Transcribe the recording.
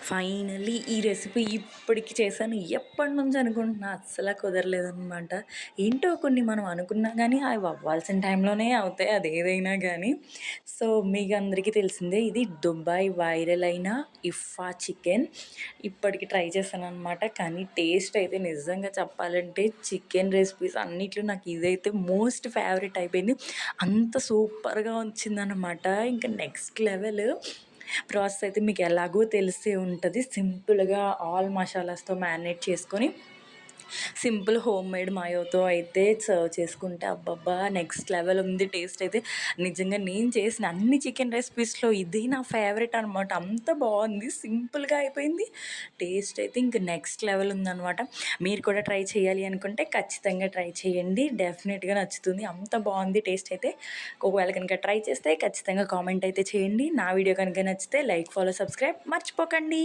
Finally ఈ recipe ఇప్పటికి చేశాను. ఎప్పటినుంచో అనుకుంటున్నా అస్సల కుదరలేదనమాట. ఏంటో కొన్ని మనం అనుకున్నా గానీ అవి అవ్వాల్సిన టైంలోనే అవుతాయి అదేదైనా గానీ. సో, మీకందరికీ తెలిసిందే ఇది దుబాయ్ వైరల్ అయిన ఇఫ్ఫా చికెన్. ఇప్పటికి ట్రై చేశాననమాట. కానీ టేస్ట్ అయితే నిజంగా చెప్పాలంటే చికెన్ రెసిపీస్ అన్నిట్లో నాకు ఇదైతే మోస్ట్ ఫేవరెట్ అయిపోయింది. అంత సూపర్‌గా వచ్చిందనమాట. ఇంకా నెక్స్ట్ లెవెల్. ప్రాసెస్ అయితే మీకు ఎలాగో తెలిసే ఉంటది. సింపుల్‌గా ఆల్ మసాలాస్‌తో మ్యారినేట్ చేసుకొని, సింపుల్ హోమ్ మేడ్ మాయోతో అయితే సర్వ్ చేసుకుంటే అబ్బబ్బా! నెక్స్ట్ లెవెల్ ఉంది టేస్ట్ అయితే. నిజంగా నేను చేసిన అన్ని చికెన్ రెసిపీస్‌లో ఇది నా ఫేవరెట్ అనమాట. అంత బావుంది. సింపుల్‌గా అయిపోయింది. టేస్ట్ అయితే ఇంక నెక్స్ట్ లెవెల్ ఉందనమాట. మీరు కూడా ట్రై చేయాలి అనుకుంటే ఖచ్చితంగా ట్రై చేయండి. డెఫినెట్‌గా నచ్చుతుంది. అంత బావుంది టేస్ట్ అయితే. ఒకవేళ కనుక ట్రై చేస్తే ఖచ్చితంగా కామెంట్ అయితే చేయండి. నా వీడియో కనుక నచ్చితే లైక్, ఫాలో, సబ్స్క్రైబ్ మర్చిపోకండి.